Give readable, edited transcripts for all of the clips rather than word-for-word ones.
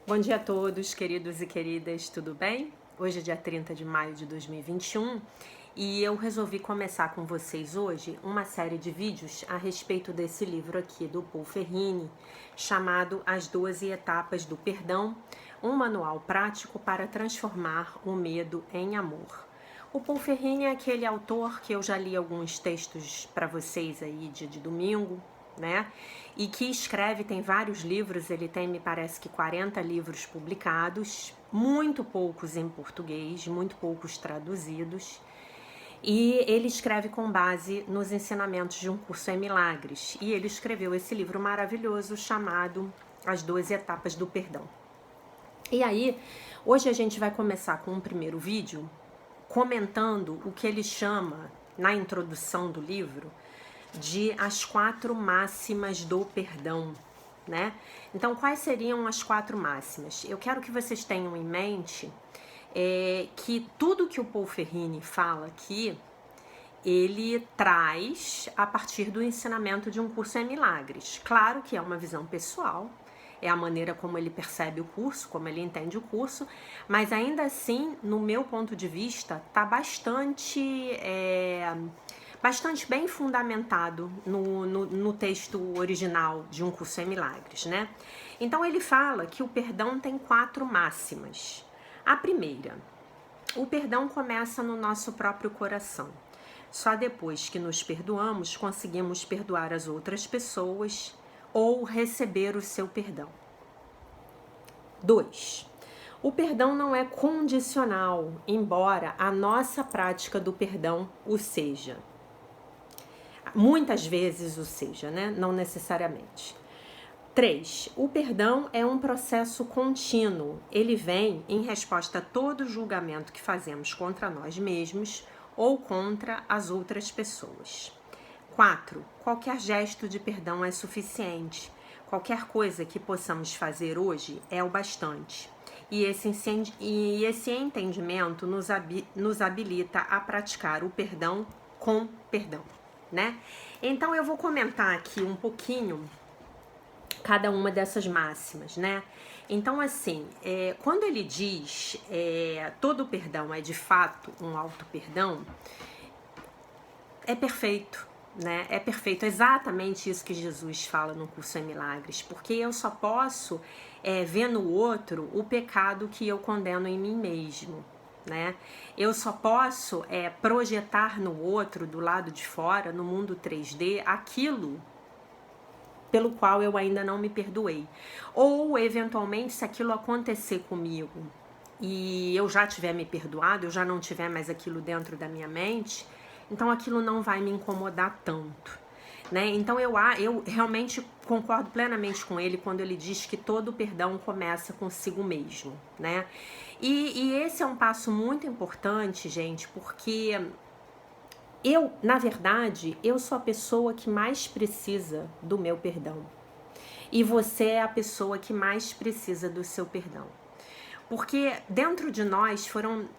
Bom dia a todos, queridos e queridas, tudo bem? Hoje é dia 30 de maio de 2021 e eu resolvi começar com vocês hoje uma série de vídeos a respeito desse livro aqui do Paul Ferrini, chamado As 12 Etapas do Perdão, um manual prático para transformar o medo em amor. O Paul Ferrini é aquele autor que eu já li alguns textos para vocês aí de domingo, né? E que escreve, tem vários livros, ele tem, me parece que 40 livros publicados, muito poucos em português, muito poucos traduzidos. E ele escreve com base nos ensinamentos de um curso em milagres. E ele escreveu esse livro maravilhoso chamado As 12 Etapas do Perdão. E aí, hoje a gente vai começar com um primeiro vídeo comentando o que ele chama, na introdução do livro, de as 4 máximas do perdão, né? Então, quais seriam as 4 máximas? Eu quero que vocês tenham em mente que tudo que o Paul Ferrini fala aqui, ele traz a partir do ensinamento de um curso em milagres. Claro que é uma visão pessoal, é a maneira como ele percebe o curso, como ele entende o curso, mas ainda assim, no meu ponto de vista, tá bastante bem fundamentado no texto original de Um Curso em Milagres, né? Então ele fala que o perdão tem 4 máximas. A primeira, o perdão começa no nosso próprio coração. Só depois que nos perdoamos, conseguimos perdoar as outras pessoas ou receber o seu perdão. 2. O perdão não é condicional, embora a nossa prática do perdão o seja. Muitas vezes o seja, né? Não necessariamente. 3. O perdão é um processo contínuo. Ele vem em resposta a todo julgamento que fazemos contra nós mesmos ou contra as outras pessoas. 4. Qualquer gesto de perdão é suficiente. Qualquer coisa que possamos fazer hoje é o bastante. E esse entendimento nos habilita a praticar o perdão com perdão, né? Então eu vou comentar aqui um pouquinho cada uma dessas máximas, né? Então assim, quando ele diz todo perdão é de fato um auto-perdão, é perfeito, né? É perfeito, exatamente isso que Jesus fala no Curso em Milagres, porque eu só posso ver no outro o pecado que eu condeno em mim mesmo, né? Eu só posso projetar no outro, do lado de fora, no mundo 3D, aquilo pelo qual eu ainda não me perdoei. Ou, eventualmente, se aquilo acontecer comigo e eu já tiver me perdoado, eu já não tiver mais aquilo dentro da minha mente, então aquilo não vai me incomodar tanto, né? Então eu realmente concordo plenamente com ele quando ele diz que todo perdão começa consigo mesmo, né? E esse é um passo muito importante, gente, porque na verdade, eu sou a pessoa que mais precisa do meu perdão. E você é a pessoa que mais precisa do seu perdão. Porque dentro de nós foram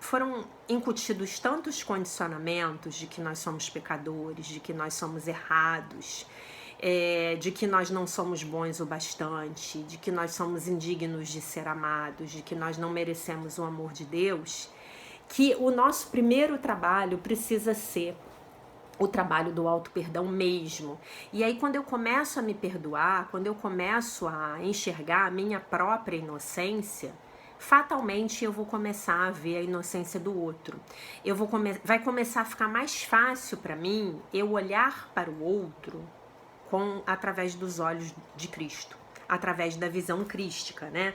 incutidos tantos condicionamentos de que nós somos pecadores, de que nós somos errados, de que nós não somos bons o bastante, de que nós somos indignos de ser amados, de que nós não merecemos o amor de Deus, que o nosso primeiro trabalho precisa ser o trabalho do auto-perdão mesmo. E aí quando eu começo a me perdoar, quando eu começo a enxergar a minha própria inocência, fatalmente eu vou começar a ver a inocência do outro. Vai começar a ficar mais fácil para mim eu olhar para o outro através dos olhos de Cristo, através da visão crística, né?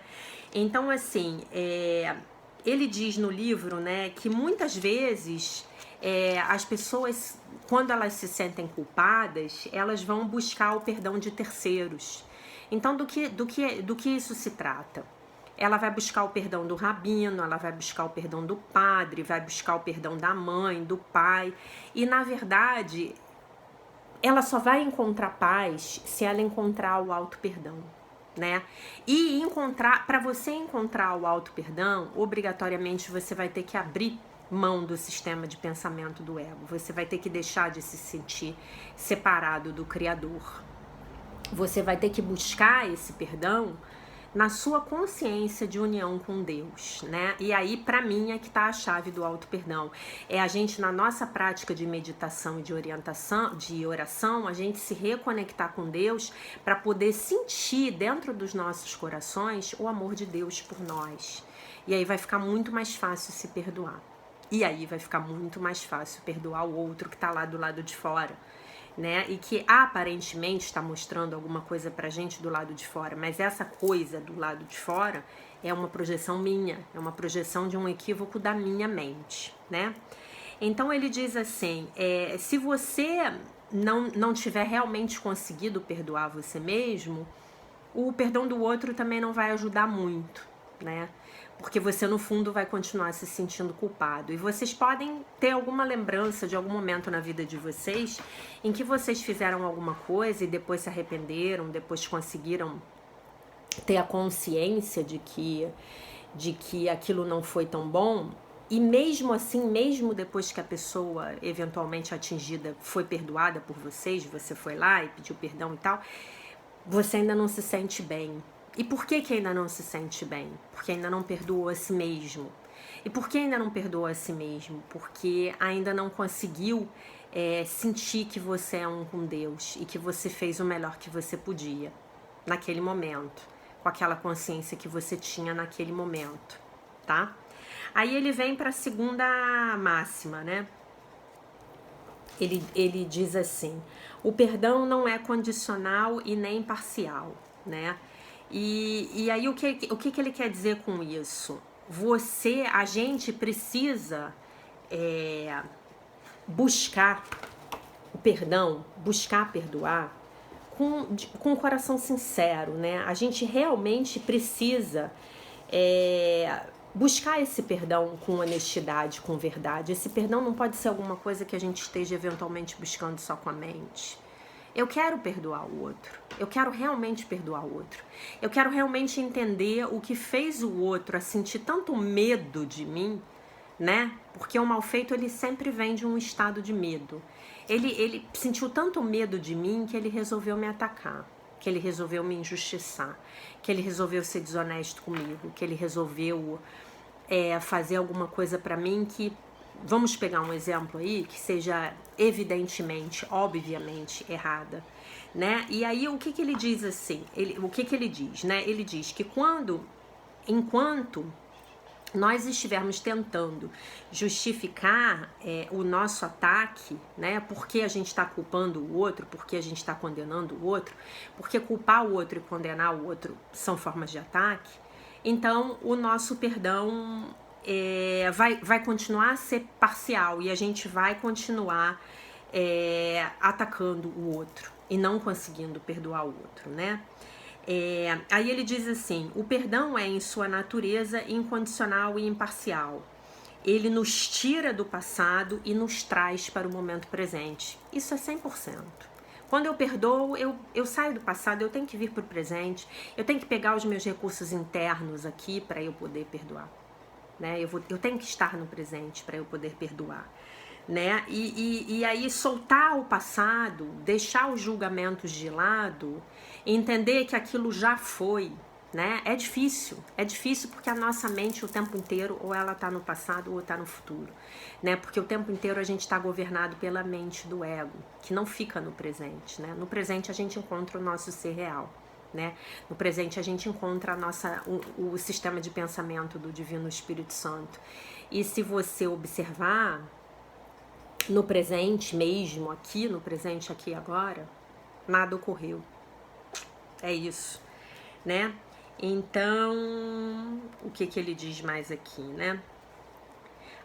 Então, assim, ele diz no livro, né, que muitas vezes as pessoas, quando elas se sentem culpadas, elas vão buscar o perdão de terceiros. Então, do que isso se trata? Ela vai buscar o perdão do rabino, ela vai buscar o perdão do padre, vai buscar o perdão da mãe, do pai. E, na verdade, ela só vai encontrar paz se ela encontrar o auto-perdão, né? E para você encontrar o auto-perdão, obrigatoriamente você vai ter que abrir mão do sistema de pensamento do ego. Você vai ter que deixar de se sentir separado do Criador. Você vai ter que buscar esse perdão na sua consciência de união com Deus, né? E aí, para mim, é que tá a chave do auto-perdão. É a gente, na nossa prática de meditação e de orientação, de oração, a gente se reconectar com Deus para poder sentir dentro dos nossos corações o amor de Deus por nós. E aí vai ficar muito mais fácil se perdoar. E aí vai ficar muito mais fácil perdoar o outro que tá lá do lado de fora, né? E que aparentemente está mostrando alguma coisa pra gente do lado de fora, mas essa coisa do lado de fora é uma projeção minha, é uma projeção de um equívoco da minha mente, né? Então ele diz assim, se você não tiver realmente conseguido perdoar você mesmo, o perdão do outro também não vai ajudar muito, né? Porque você no fundo vai continuar se sentindo culpado. E vocês podem ter alguma lembrança de algum momento na vida de vocês em que vocês fizeram alguma coisa e depois se arrependeram, depois conseguiram ter a consciência de que aquilo não foi tão bom. E mesmo assim, mesmo depois que a pessoa eventualmente atingida foi perdoada por vocês, você foi lá e pediu perdão e tal, você ainda não se sente bem. E por que ainda não se sente bem? Porque ainda não perdoou a si mesmo. E por que ainda não perdoou a si mesmo? Porque ainda não conseguiu sentir que você é um com Deus e que você fez o melhor que você podia naquele momento, com aquela consciência que você tinha naquele momento, tá? Aí ele vem para a segunda máxima, né? Ele diz assim: o perdão não é condicional e nem parcial, né? E aí o que ele quer dizer com isso? A gente precisa buscar o perdão, buscar perdoar com um coração sincero, né? A gente realmente precisa buscar esse perdão com honestidade, com verdade. Esse perdão não pode ser alguma coisa que a gente esteja eventualmente buscando só com a mente. Eu quero perdoar o outro. Eu quero realmente perdoar o outro. Eu quero realmente entender o que fez o outro a sentir tanto medo de mim, né? Porque o mal feito, ele sempre vem de um estado de medo. Ele sentiu tanto medo de mim que ele resolveu me atacar, que ele resolveu me injustiçar, que ele resolveu ser desonesto comigo, que ele resolveu fazer alguma coisa pra mim que... Vamos pegar um exemplo aí que seja evidentemente, obviamente errada, né? E aí o que ele diz assim? O que ele diz, né? Ele diz que enquanto nós estivermos tentando justificar o nosso ataque, né? Porque a gente está culpando o outro, porque a gente está condenando o outro, porque culpar o outro e condenar o outro são formas de ataque, então o nosso perdão vai continuar a ser parcial e a gente vai continuar atacando o outro e não conseguindo perdoar o outro, né? Aí ele diz assim: o perdão é em sua natureza incondicional e imparcial. Ele nos tira do passado e nos traz para o momento presente. Isso é 100%. Quando eu perdoo, eu saio do passado, eu tenho que vir para o presente, eu tenho que pegar os meus recursos internos aqui para eu poder perdoar, né? Eu tenho que estar no presente para eu poder perdoar, né? E aí soltar o passado, deixar os julgamentos de lado, entender que aquilo já foi, né? É difícil porque a nossa mente o tempo inteiro ou ela tá no passado ou tá no futuro, né? Porque o tempo inteiro a gente tá governado pela mente do ego, que não fica no presente, né? No presente a gente encontra o nosso ser real, né? No presente a gente encontra o sistema de pensamento do Divino Espírito Santo. E se você observar no presente mesmo, aqui no presente, aqui e agora, nada ocorreu. É isso, né? Então, o que ele diz mais aqui, né?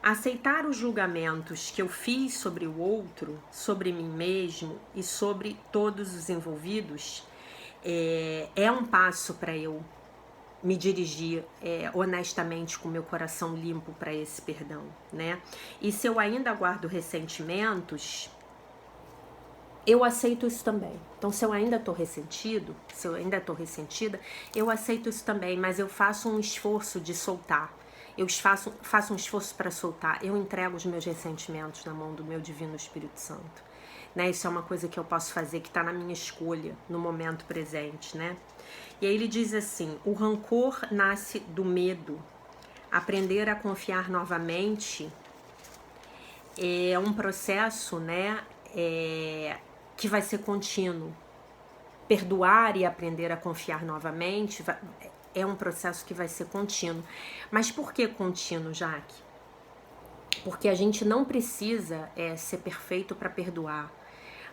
Aceitar os julgamentos que eu fiz sobre o outro, sobre mim mesmo e sobre todos os envolvidos é um passo para eu me dirigir honestamente com meu coração limpo para esse perdão, né? E se eu ainda guardo ressentimentos, eu aceito isso também. Então, se eu ainda tô ressentido, se eu ainda tô ressentida, eu aceito isso também, mas eu faço um esforço de soltar. Eu faço um esforço para soltar. Eu entrego os meus ressentimentos na mão do meu Divino Espírito Santo, né? Isso é uma coisa que eu posso fazer, que tá na minha escolha, no momento presente, né? E aí ele diz assim: o rancor nasce do medo. Aprender a confiar novamente é um processo, né, que vai ser contínuo. Perdoar e aprender a confiar novamente é um processo que vai ser contínuo. Mas por que contínuo, Jaque? Porque a gente não precisa ser perfeito para perdoar.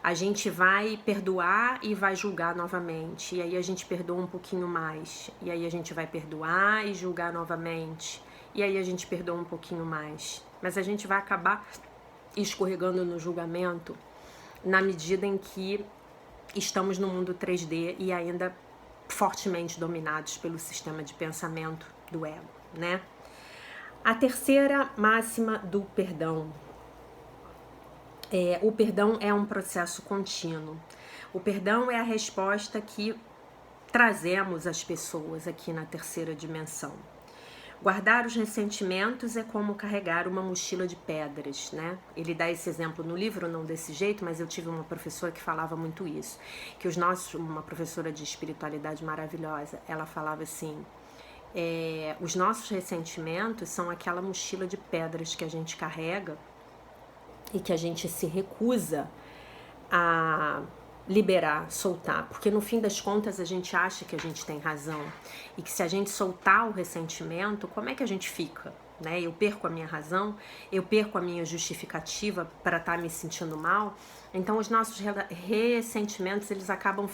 A gente vai perdoar e vai julgar novamente. E aí a gente perdoa um pouquinho mais. E aí a gente vai perdoar e julgar novamente. E aí a gente perdoa um pouquinho mais. Mas a gente vai acabar escorregando no julgamento na medida em que estamos no mundo 3D e ainda fortemente dominados pelo sistema de pensamento do ego, né? A terceira máxima do perdão. O perdão é um processo contínuo. O perdão é a resposta que trazemos às pessoas aqui na terceira dimensão. Guardar os ressentimentos é como carregar uma mochila de pedras, né? Ele dá esse exemplo no livro, não desse jeito, mas eu tive uma professora que falava muito isso. Que uma professora de espiritualidade maravilhosa, ela falava assim: os nossos ressentimentos são aquela mochila de pedras que a gente carrega e que a gente se recusa a liberar, soltar, porque no fim das contas a gente acha que a gente tem razão e que se a gente soltar o ressentimento, como é que a gente fica, né? Eu perco a minha razão, eu perco a minha justificativa para estar me sentindo mal. Então os nossos ressentimentos, eles acabam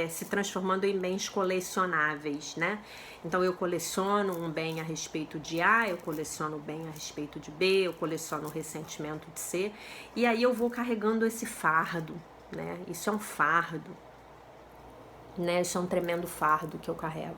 se transformando em bens colecionáveis, né? Então eu coleciono um bem a respeito de A, eu coleciono um bem a respeito de B, eu coleciono o ressentimento de C, e aí eu vou carregando esse fardo, né? Isso é um fardo, né? Isso é um tremendo fardo que eu carrego,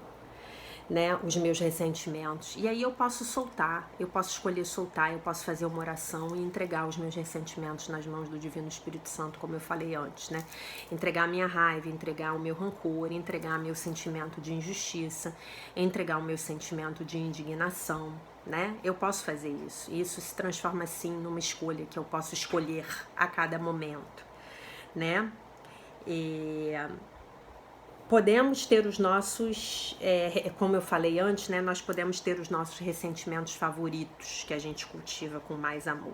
né? Os meus ressentimentos. E aí eu posso soltar, eu posso escolher soltar, eu posso fazer uma oração e entregar os meus ressentimentos nas mãos do Divino Espírito Santo, como eu falei antes, né? Entregar a minha raiva, entregar o meu rancor, entregar meu sentimento de injustiça, entregar o meu sentimento de indignação, né? Eu posso fazer isso. E isso se transforma assim numa escolha que eu posso escolher a cada momento, né? Podemos ter os nossos, como eu falei antes, né? Nós podemos ter os nossos ressentimentos favoritos que a gente cultiva com mais amor.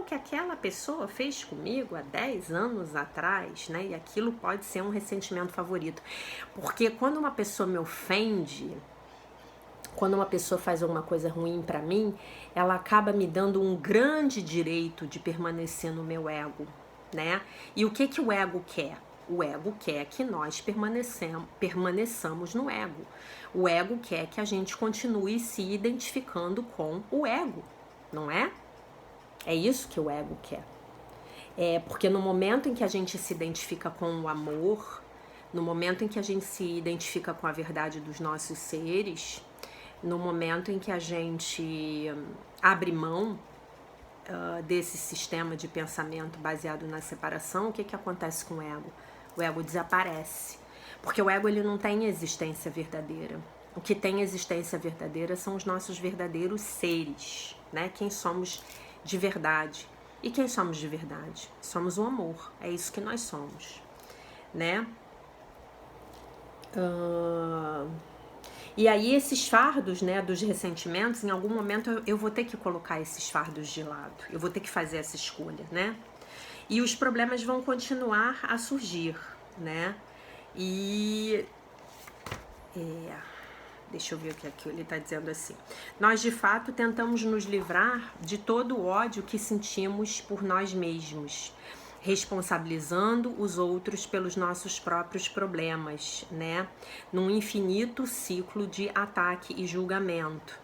O que aquela pessoa fez comigo há 10 anos atrás, né? E aquilo pode ser um ressentimento favorito. Porque quando uma pessoa me ofende, quando uma pessoa faz alguma coisa ruim pra mim, ela acaba me dando um grande direito de permanecer no meu ego, né? E o que o ego quer? O ego quer que nós permaneçamos no ego. O ego quer que a gente continue se identificando com o ego, não é? É isso que o ego quer. Porque no momento em que a gente se identifica com o amor, no momento em que a gente se identifica com a verdade dos nossos seres, no momento em que a gente abre mão desse sistema de pensamento baseado na separação, o que acontece com o ego? O ego desaparece, porque o ego ele não tem existência verdadeira. O que tem existência verdadeira são os nossos verdadeiros seres, né? Quem somos de verdade. E quem somos de verdade? Somos o amor, é isso que nós somos, né? E aí esses fardos, né, dos ressentimentos, em algum momento eu vou ter que colocar esses fardos de lado, eu vou ter que fazer essa escolha, né? E os problemas vão continuar a surgir, né? Deixa eu ver o que aqui ele está dizendo assim. Nós, de fato, tentamos nos livrar de todo o ódio que sentimos por nós mesmos, responsabilizando os outros pelos nossos próprios problemas, né? Num infinito ciclo de ataque e julgamento.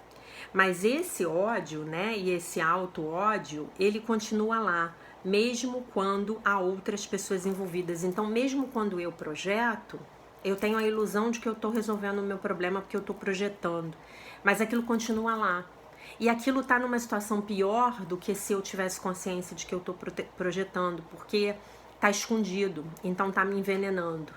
Mas esse ódio, né, e esse auto-ódio, ele continua lá, mesmo quando há outras pessoas envolvidas. Então, mesmo quando eu projeto, eu tenho a ilusão de que eu estou resolvendo o meu problema porque eu estou projetando. Mas aquilo continua lá. E aquilo está numa situação pior do que se eu tivesse consciência de que eu estou projetando, porque está escondido, então está me envenenando,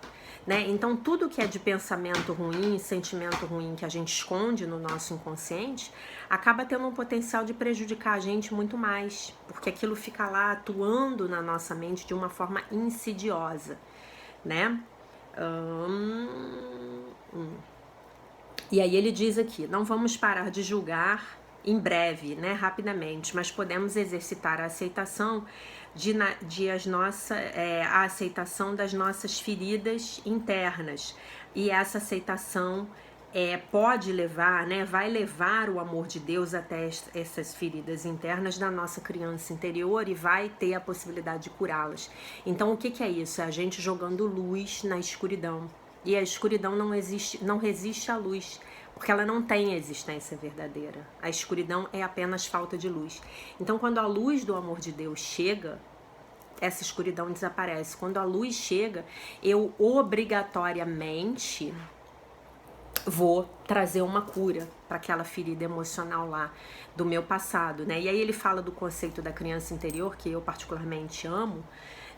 né? Então tudo que é de pensamento ruim, sentimento ruim que a gente esconde no nosso inconsciente, acaba tendo um potencial de prejudicar a gente muito mais, porque aquilo fica lá atuando na nossa mente de uma forma insidiosa, né? E aí ele diz aqui, não vamos parar de julgar em breve, né, rapidamente, mas podemos exercitar a aceitação a aceitação das nossas feridas internas. E essa aceitação pode levar, né, vai levar o amor de Deus até essas feridas internas da nossa criança interior e vai ter a possibilidade de curá-las. Então, o que é isso? É a gente jogando luz na escuridão. E a escuridão não resiste à luz, porque ela não tem existência verdadeira. A escuridão é apenas falta de luz. Então, quando a luz do amor de Deus chega, essa escuridão desaparece. Quando a luz chega, eu obrigatoriamente vou trazer uma cura para aquela ferida emocional lá do meu passado, né? E aí ele fala do conceito da criança interior, que eu particularmente amo,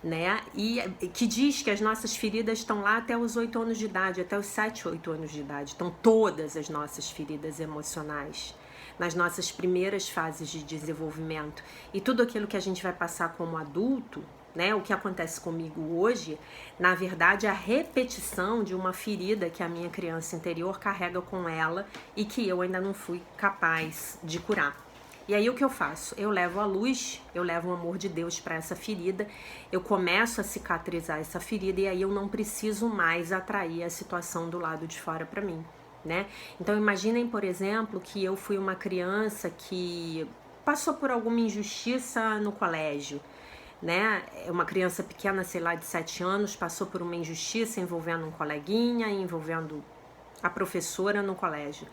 né? E que diz que as nossas feridas estão lá até os 8 anos de idade, até os 7, 8 anos de idade. Estão todas as nossas feridas emocionais, nas nossas primeiras fases de desenvolvimento. E tudo aquilo que a gente vai passar como adulto, né? O que acontece comigo hoje, na verdade, é a repetição de uma ferida que a minha criança interior carrega com ela e que eu ainda não fui capaz de curar. E aí o que eu faço? Eu levo a luz, eu levo o amor de Deus para essa ferida, eu começo a cicatrizar essa ferida e aí eu não preciso mais atrair a situação do lado de fora para mim, né? Então imaginem, por exemplo, que eu fui uma criança que passou por alguma injustiça no colégio, né? Uma criança pequena, sei lá, de 7 anos, passou por uma injustiça envolvendo um coleguinha, envolvendo a professora no colégio.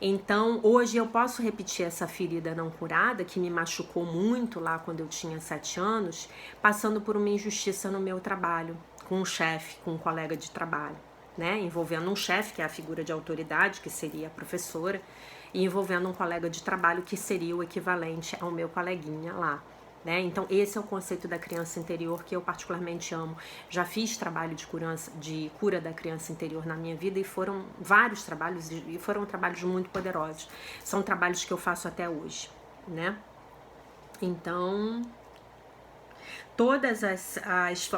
Então, hoje eu posso repetir essa ferida não curada, que me machucou muito lá quando eu tinha 7 anos, passando por uma injustiça no meu trabalho, com um chefe, com um colega de trabalho, né? Envolvendo um chefe, que é a figura de autoridade, que seria a professora, e envolvendo um colega de trabalho, que seria o equivalente ao meu coleguinha lá. Né? Então esse é o conceito da criança interior que eu particularmente amo. Já fiz trabalho de cura da criança interior na minha vida e foram vários trabalhos e foram trabalhos muito poderosos. São trabalhos que eu faço até hoje, né? Então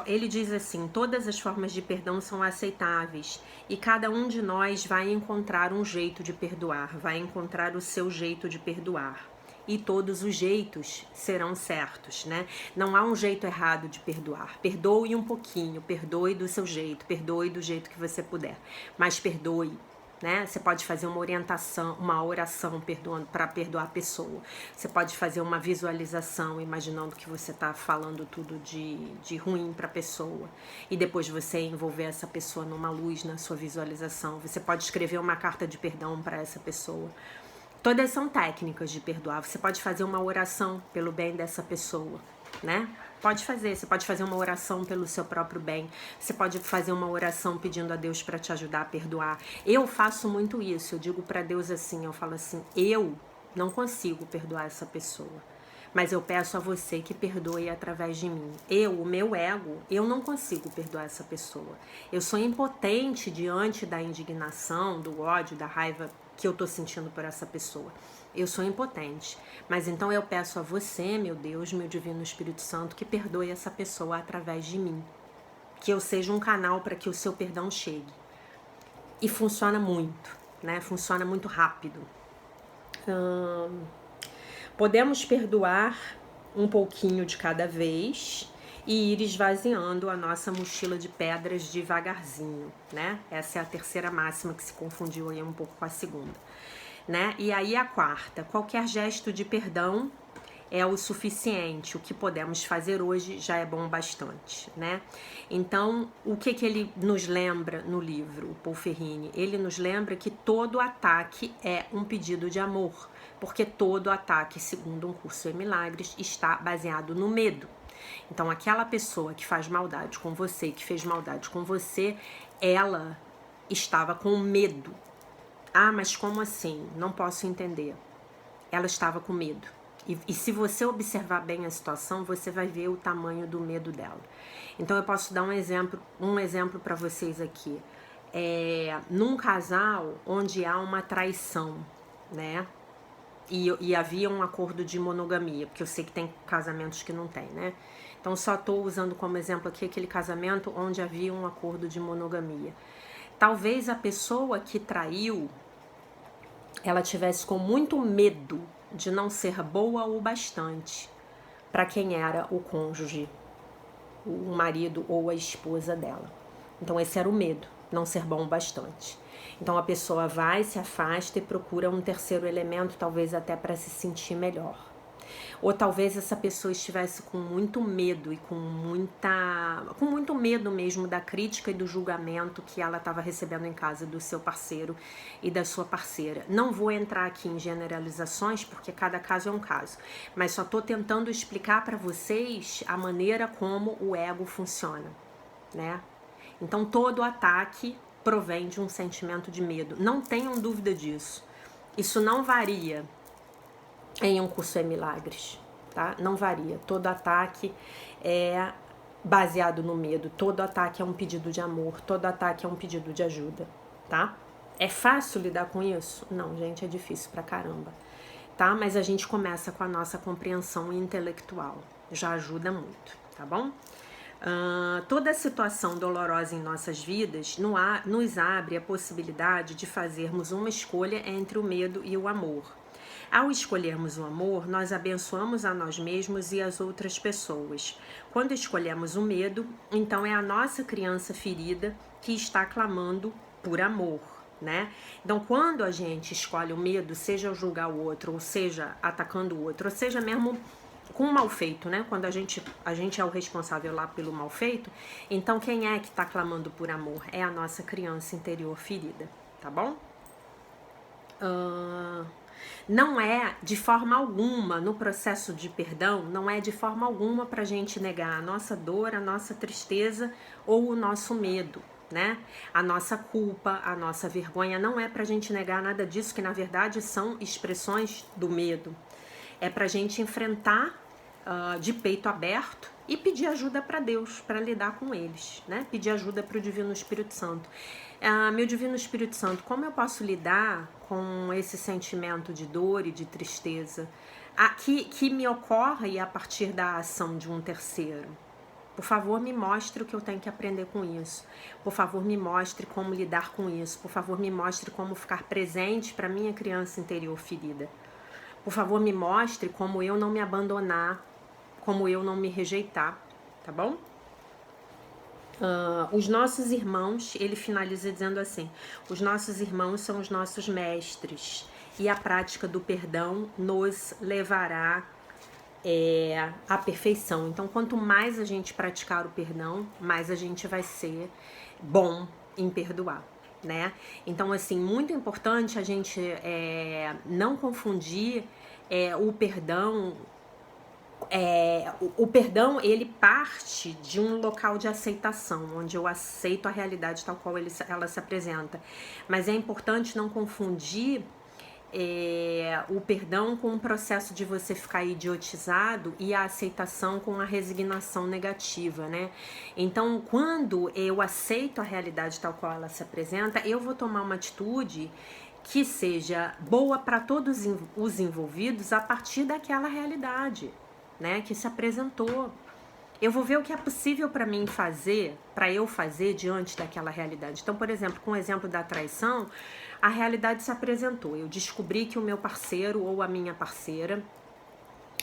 ele diz assim, todas as formas de perdão são aceitáveis e cada um de nós vai encontrar um jeito de perdoar, vai encontrar o seu jeito de perdoar. E todos os jeitos serão certos, né? Não há um jeito errado de perdoar. Perdoe um pouquinho, perdoe do seu jeito, perdoe do jeito que você puder, mas perdoe, né? Você pode fazer uma orientação, uma oração perdoando para perdoar a pessoa. Você pode fazer uma visualização, imaginando que você está falando tudo de ruim para a pessoa e depois você envolver essa pessoa numa luz na sua visualização. Você pode escrever uma carta de perdão para essa pessoa. Todas são técnicas de perdoar. Você pode fazer uma oração pelo bem dessa pessoa, né? Pode fazer. Você pode fazer uma oração pelo seu próprio bem. Você pode fazer uma oração pedindo a Deus para te ajudar a perdoar. Eu faço muito isso. Eu digo para Deus assim, eu falo assim, eu não consigo perdoar essa pessoa, mas eu peço a você que perdoe através de mim. O meu ego, eu não consigo perdoar essa pessoa. Eu sou impotente diante da indignação, do ódio, da raiva que eu tô sentindo por essa pessoa. Eu sou impotente. Mas então eu peço a você, meu Deus, meu Divino Espírito Santo, que perdoe essa pessoa através de mim. Que eu seja um canal para que o seu perdão chegue. E funciona muito, né? Funciona muito rápido. Podemos perdoar um pouquinho de cada vez e ir esvaziando a nossa mochila de pedras devagarzinho, né? Essa é a terceira máxima que se confundiu aí um pouco com a segunda, né? E aí a quarta, qualquer gesto de perdão é o suficiente, o que podemos fazer hoje já é bom bastante, né? Então, o que ele nos lembra no livro, o Paul Ferrini? Ele nos lembra que todo ataque é um pedido de amor, porque todo ataque, segundo um curso em milagres, está baseado no medo. Então, aquela pessoa que faz maldade com você, que fez maldade com você, ela estava com medo. Ah, mas como assim? Não posso entender. Ela estava com medo. E se você observar bem a situação, você vai ver o tamanho do medo dela. Então, eu posso dar um exemplo para vocês aqui. Num casal onde há uma traição, né? E havia um acordo de monogamia, porque eu sei que tem casamentos que não tem, né? Então, só estou usando como exemplo aqui aquele casamento onde havia um acordo de monogamia. Talvez a pessoa que traiu, ela tivesse com muito medo de não ser boa o bastante para quem era o cônjuge, o marido ou a esposa dela. Então esse era o medo, não ser bom o bastante. Então a pessoa vai, se afasta e procura um terceiro elemento, talvez até para se sentir melhor. Ou talvez essa pessoa estivesse com muito medo e com muito medo mesmo da crítica e do julgamento que ela estava recebendo em casa do seu parceiro e da sua parceira. Não vou entrar aqui em generalizações, porque cada caso é um caso, mas só estou tentando explicar para vocês a maneira como o ego funciona, né? Então todo ataque provém de um sentimento de medo. Não tenham dúvida disso. Isso não varia em Um Curso em Milagres, tá? Não varia. Todo ataque é baseado no medo. Todo ataque é um pedido de amor. Todo ataque é um pedido de ajuda, tá? É fácil lidar com isso? Não, gente, é difícil pra caramba, tá? Mas a gente começa com a nossa compreensão intelectual. Já ajuda muito, tá bom? Toda situação dolorosa em nossas vidas nos abre a possibilidade de fazermos uma escolha entre o medo e o amor. Ao escolhermos o amor, nós abençoamos a nós mesmos e as outras pessoas. Quando escolhemos o medo, então é a nossa criança ferida que está clamando por amor, né? Então, quando a gente escolhe o medo, seja julgar o outro, ou seja atacando o outro, ou seja mesmo com o mal feito, né? Quando a gente é o responsável lá pelo mal feito, então quem é que está clamando por amor? É a nossa criança interior ferida, tá bom? Não é de forma alguma, no processo de perdão, não é de forma alguma para a gente negar a nossa dor, a nossa tristeza ou o nosso medo, né? A nossa culpa, a nossa vergonha, não é para a gente negar nada disso, que na verdade são expressões do medo. É para a gente enfrentar de peito aberto e pedir ajuda para Deus, para lidar com eles, né? Pedir ajuda para o Divino Espírito Santo. Meu Divino Espírito Santo, como eu posso lidar com esse sentimento de dor e de tristeza que me ocorre a partir da ação de um terceiro? Por favor, me mostre o que eu tenho que aprender com isso. Por favor, me mostre como lidar com isso. Por favor, me mostre como ficar presente para minha criança interior ferida. Por favor, me mostre como eu não me abandonar, como eu não me rejeitar, tá bom? Os nossos irmãos, ele finaliza dizendo assim: os nossos irmãos são os nossos mestres e a prática do perdão nos levará à perfeição. Então, quanto mais a gente praticar o perdão, mais a gente vai ser bom em perdoar, né? Então, assim, muito importante a gente não confundir o perdão. O perdão, ele parte de um local de aceitação, onde eu aceito a realidade tal qual ela se apresenta. Mas é importante não confundir o perdão com o processo de você ficar idiotizado e a aceitação com a resignação negativa, né? Então, quando eu aceito a realidade tal qual ela se apresenta, eu vou tomar uma atitude que seja boa para todos os envolvidos a partir daquela realidade, né, que se apresentou. Eu vou ver o que é possível para mim fazer, para eu fazer diante daquela realidade. Então, por exemplo, com o exemplo da traição, a realidade se apresentou. Eu descobri que o meu parceiro ou a minha parceira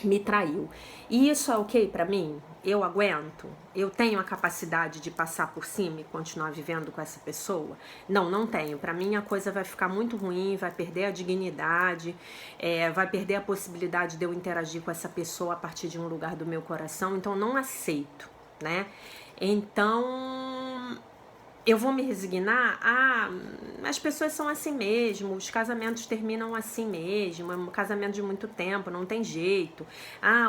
me traiu. E isso é ok para mim? Eu aguento? Eu tenho a capacidade de passar por cima e continuar vivendo com essa pessoa? Não, não tenho. Para mim a coisa vai ficar muito ruim, vai perder a dignidade, vai perder a possibilidade de eu interagir com essa pessoa a partir de um lugar do meu coração. Então não aceito, né? Então eu vou me resignar? As pessoas são assim mesmo, os casamentos terminam assim mesmo, é um casamento de muito tempo, não tem jeito.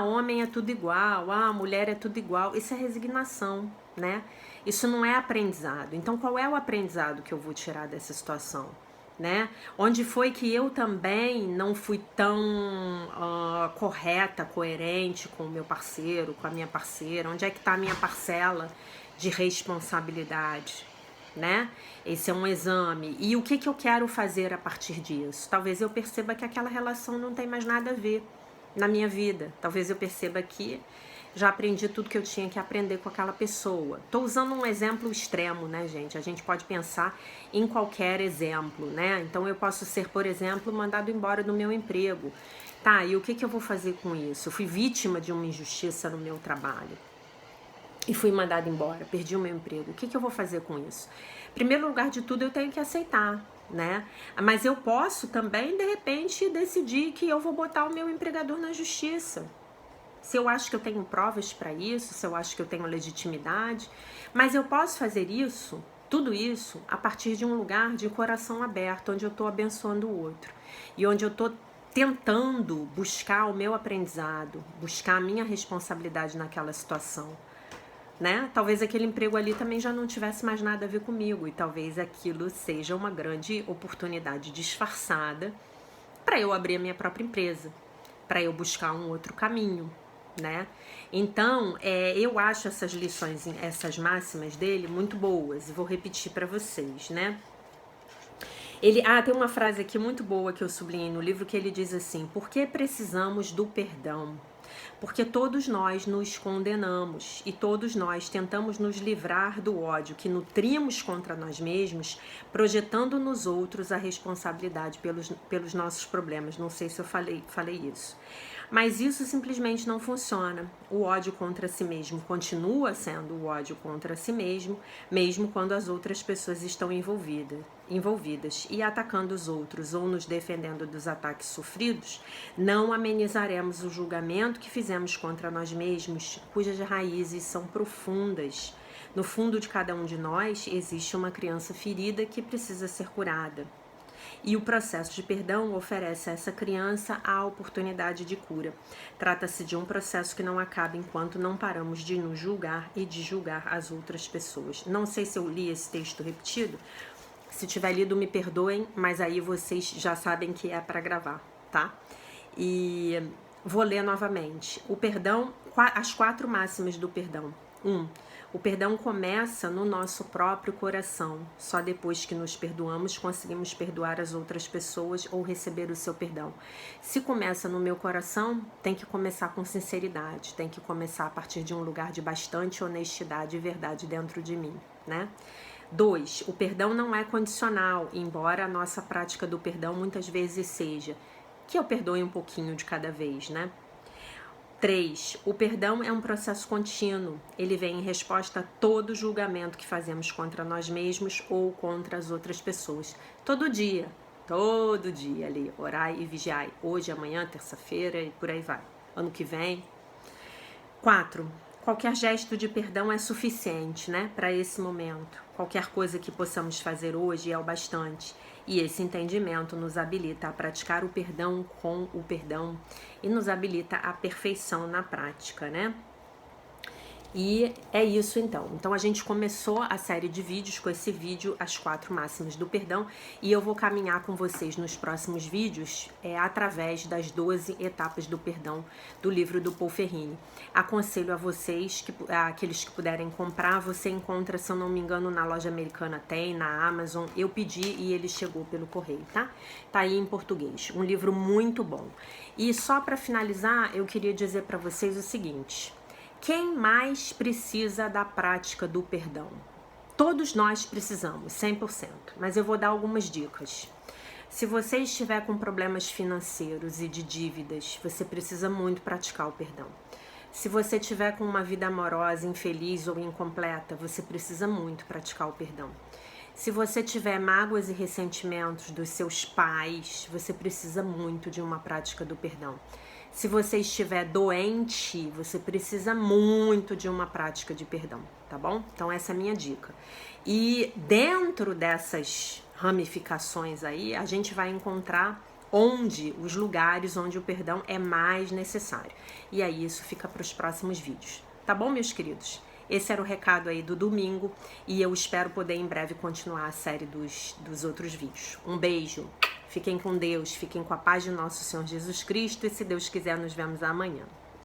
Homem é tudo igual, mulher é tudo igual. Isso é resignação, né? Isso não é aprendizado. Então, qual é o aprendizado que eu vou tirar dessa situação, né? Onde foi que eu também não fui tão correta, coerente com o meu parceiro, com a minha parceira? Onde é que está a minha parcela de responsabilidade? Né? Esse é um exame. E o que eu quero fazer a partir disso? Talvez eu perceba que aquela relação não tem mais nada a ver na minha vida. Talvez eu perceba que já aprendi tudo que eu tinha que aprender com aquela pessoa. Tô usando um exemplo extremo, né, gente? A gente pode pensar em qualquer exemplo, né? Então eu posso ser, por exemplo, mandado embora do meu emprego. Tá, e o que eu vou fazer com isso? Eu fui vítima de uma injustiça no meu trabalho e fui mandada embora, perdi o meu emprego. O que eu vou fazer com isso? Em primeiro lugar de tudo, eu tenho que aceitar, né? Mas eu posso também, de repente, decidir que eu vou botar o meu empregador na justiça. Se eu acho que eu tenho provas para isso, se eu acho que eu tenho legitimidade. Mas eu posso fazer isso, tudo isso, a partir de um lugar de coração aberto, onde eu estou abençoando o outro. E onde eu estou tentando buscar o meu aprendizado, buscar a minha responsabilidade naquela situação. Né? Talvez aquele emprego ali também já não tivesse mais nada a ver comigo e talvez aquilo seja uma grande oportunidade disfarçada para eu abrir a minha própria empresa, para eu buscar um outro caminho, né? Então, eu acho essas lições, essas máximas dele muito boas e vou repetir para vocês, né? Tem uma frase aqui muito boa que eu sublinhei no livro que ele diz assim: por que precisamos do perdão? Porque todos nós nos condenamos e todos nós tentamos nos livrar do ódio que nutrimos contra nós mesmos, projetando nos outros a responsabilidade pelos nossos problemas. Não sei se eu falei isso. Mas isso simplesmente não funciona. O ódio contra si mesmo continua sendo o ódio contra si mesmo, mesmo quando as outras pessoas estão envolvidas. E atacando os outros ou nos defendendo dos ataques sofridos, não amenizaremos o julgamento que fizemos contra nós mesmos, cujas raízes são profundas. No fundo de cada um de nós existe uma criança ferida que precisa ser curada. E o processo de perdão oferece a essa criança a oportunidade de cura. Trata-se de um processo que não acaba enquanto não paramos de nos julgar e de julgar as outras pessoas. Não sei se eu li esse texto repetido. Se tiver lido, me perdoem, mas aí vocês já sabem que é para gravar, tá? E vou ler novamente. O perdão, as 4 máximas do perdão. 1. O perdão começa no nosso próprio coração. Só depois que nos perdoamos, conseguimos perdoar as outras pessoas ou receber o seu perdão. Se começa no meu coração, tem que começar com sinceridade. Tem que começar a partir de um lugar de bastante honestidade e verdade dentro de mim, né? 2. O perdão não é condicional, embora a nossa prática do perdão muitas vezes seja que eu perdoe um pouquinho de cada vez, né? 3. O perdão é um processo contínuo. Ele vem em resposta a todo julgamento que fazemos contra nós mesmos ou contra as outras pessoas. Todo dia ali, orai e vigiai. Hoje, amanhã, terça-feira e por aí vai. Ano que vem. 4. Qualquer gesto de perdão é suficiente, né, para esse momento. Qualquer coisa que possamos fazer hoje é o bastante. E esse entendimento nos habilita a praticar o perdão com o perdão e nos habilita à perfeição na prática, né? E é isso então. Então a gente começou a série de vídeos com esse vídeo, as 4 máximas do perdão, e eu vou caminhar com vocês nos próximos vídeos através das 12 etapas do perdão do livro do Paul Ferrini. Aconselho a vocês, aqueles que puderem comprar, você encontra, se eu não me engano, na loja americana tem, na Amazon. Eu pedi e ele chegou pelo correio, tá? Tá aí em português. Um livro muito bom. E só para finalizar, eu queria dizer para vocês o seguinte: quem mais precisa da prática do perdão? Todos nós precisamos, 100%, mas eu vou dar algumas dicas. Se você estiver com problemas financeiros e de dívidas, você precisa muito praticar o perdão. Se você estiver com uma vida amorosa infeliz ou incompleta, você precisa muito praticar o perdão. Se você tiver mágoas e ressentimentos dos seus pais, você precisa muito de uma prática do perdão. Se você estiver doente, você precisa muito de uma prática de perdão, tá bom? Então essa é a minha dica. E dentro dessas ramificações aí, a gente vai encontrar os lugares onde o perdão é mais necessário. E aí isso fica para os próximos vídeos, tá bom, meus queridos? Esse era o recado aí do domingo e eu espero poder em breve continuar a série dos outros vídeos. Um beijo! Fiquem com Deus, fiquem com a paz de nosso Senhor Jesus Cristo e, se Deus quiser, nos vemos amanhã.